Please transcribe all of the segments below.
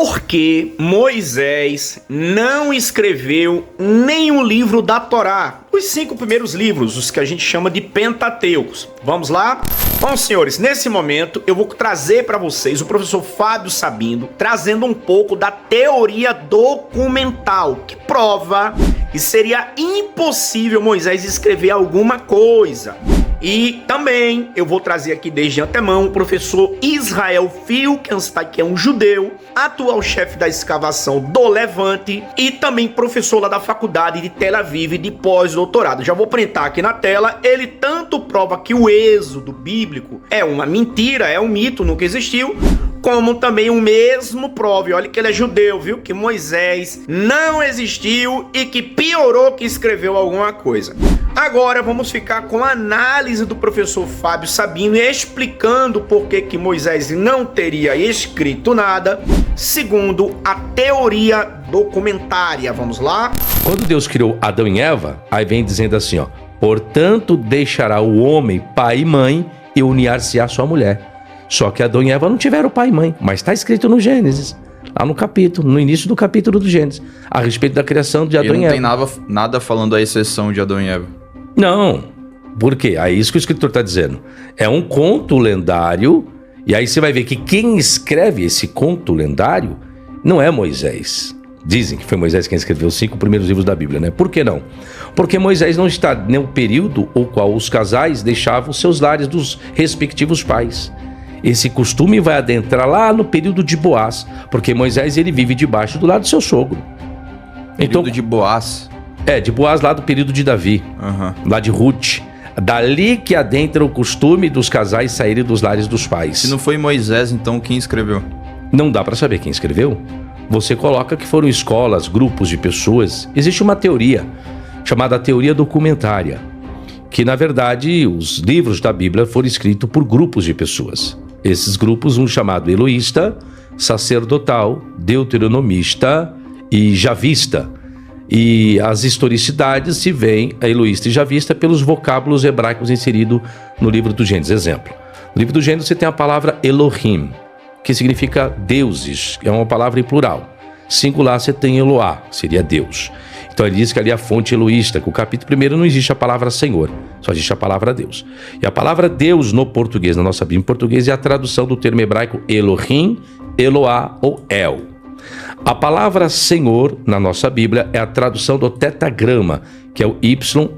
Por que Moisés não escreveu nenhum livro da Torá? Os 5 primeiros livros, os que a gente chama de Pentateucos. Vamos lá? Bom, senhores, nesse momento eu vou trazer para vocês o professor Fábio Sabino, trazendo um pouco da teoria documental, que prova que seria impossível Moisés escrever alguma coisa. E também eu vou trazer aqui desde antemão o professor Israel Filkenstein, que é um judeu, atual chefe da escavação do Levante e também professor lá da faculdade de Tel Aviv de pós-doutorado. Já vou printar aqui na tela. Ele tanto prova que o êxodo bíblico é uma mentira, é um mito, nunca existiu, como também o mesmo prova, e olha que ele é judeu, viu, que Moisés não existiu e que piorou que escreveu alguma coisa. Agora vamos ficar com a análise do professor Fábio Sabino explicando por que Moisés não teria escrito nada, segundo a teoria documentária. Vamos lá? Quando Deus criou Adão e Eva, aí vem dizendo assim, ó: portanto deixará o homem pai e mãe e unir-se-á à sua mulher. Só que Adão e Eva não tiveram pai e mãe, mas está escrito no Gênesis, lá no capítulo, no início do capítulo do Gênesis, a respeito da criação de Adão e Eva. E não tem nada falando a exceção de Adão e Eva. Não, por quê? É isso que o escritor está dizendo. É um conto lendário, e aí você vai ver que quem escreve esse conto lendário não é Moisés. Dizem que foi Moisés quem escreveu os 5 primeiros livros da Bíblia, né? Por que não? Porque Moisés não está no período ao qual os casais deixavam seus lares dos respectivos pais. Esse costume vai adentrar lá no período de Boaz, porque Moisés ele vive debaixo do lado do seu sogro. Período de Boaz? É, de Boaz lá do período de Davi, lá de Ruth. Dali que adentra o costume dos casais saírem dos lares dos pais. Se não foi Moisés, então quem escreveu? Não dá para saber quem escreveu. Você coloca que foram escolas, grupos de pessoas. Existe uma teoria chamada teoria documentária, que na verdade os livros da Bíblia foram escritos por grupos de pessoas. Esses grupos, um chamado eloísta, sacerdotal, deuteronomista e javista. E as historicidades se veem, a eloísta e javista, pelos vocábulos hebraicos inseridos no livro do Gênesis. Exemplo, no livro do Gênesis você tem a palavra Elohim, que significa deuses, é uma palavra em plural. Singular você tem Eloá, seria Deus. Então ele diz que ali a fonte eloísta, que o capítulo 1 não existe a palavra Senhor, só existe a palavra Deus. E a palavra Deus no português, na nossa Bíblia em português, é a tradução do termo hebraico Elohim, Eloá ou El. A palavra Senhor, na nossa Bíblia, é a tradução do tetagrama, que é o YHWH,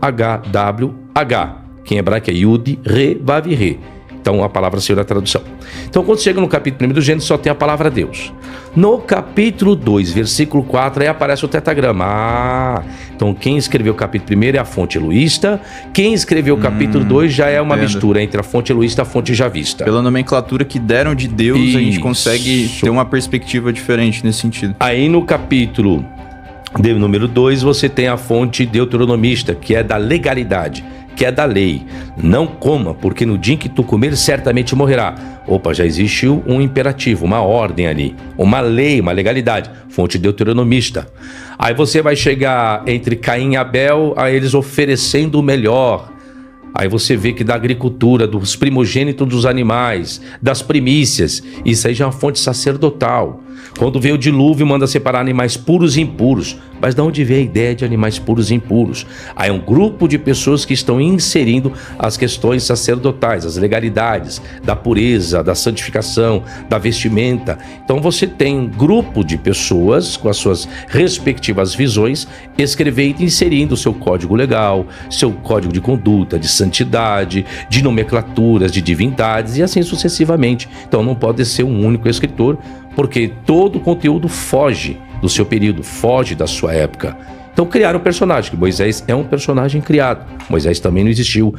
que em hebraico é Yud, Re, Vav, Re. Então a palavra Senhor é a tradução. Então quando chega no capítulo 1 do Gênesis, só tem a palavra Deus. No capítulo 2, versículo 4, aí aparece o tetagrama. Então quem escreveu o capítulo 1 é a fonte eloísta, quem escreveu o capítulo 2 já é uma mistura entre a fonte eloísta e a fonte javista. Pela nomenclatura que deram de Deus, a gente consegue ter uma perspectiva diferente nesse sentido. Aí no capítulo de número 2 você tem a fonte deuteronomista, que é da legalidade, que é da lei. Não coma, porque no dia em que tu comer, certamente morrerá. Opa, já existe um imperativo, uma ordem ali, uma lei, uma legalidade. Fonte deuteronomista. Aí você vai chegar entre Caim e Abel, a eles oferecendo o melhor. Aí você vê que da agricultura, dos primogênitos dos animais, das primícias, isso aí já é uma fonte sacerdotal. Quando veio o dilúvio, manda separar animais puros e impuros. Mas de onde vem a ideia de animais puros e impuros? Aí é um grupo de pessoas que estão inserindo as questões sacerdotais, as legalidades, da pureza, da santificação, da vestimenta. Então você tem um grupo de pessoas com as suas respectivas visões escrevendo e inserindo o seu código legal, seu código de conduta, de santidade, de nomenclaturas, de divindades e assim sucessivamente. Então não pode ser um único escritor, porque todo o conteúdo foge do seu período, foge da sua época. Então criaram um personagem, que Moisés é um personagem criado. Moisés também não existiu.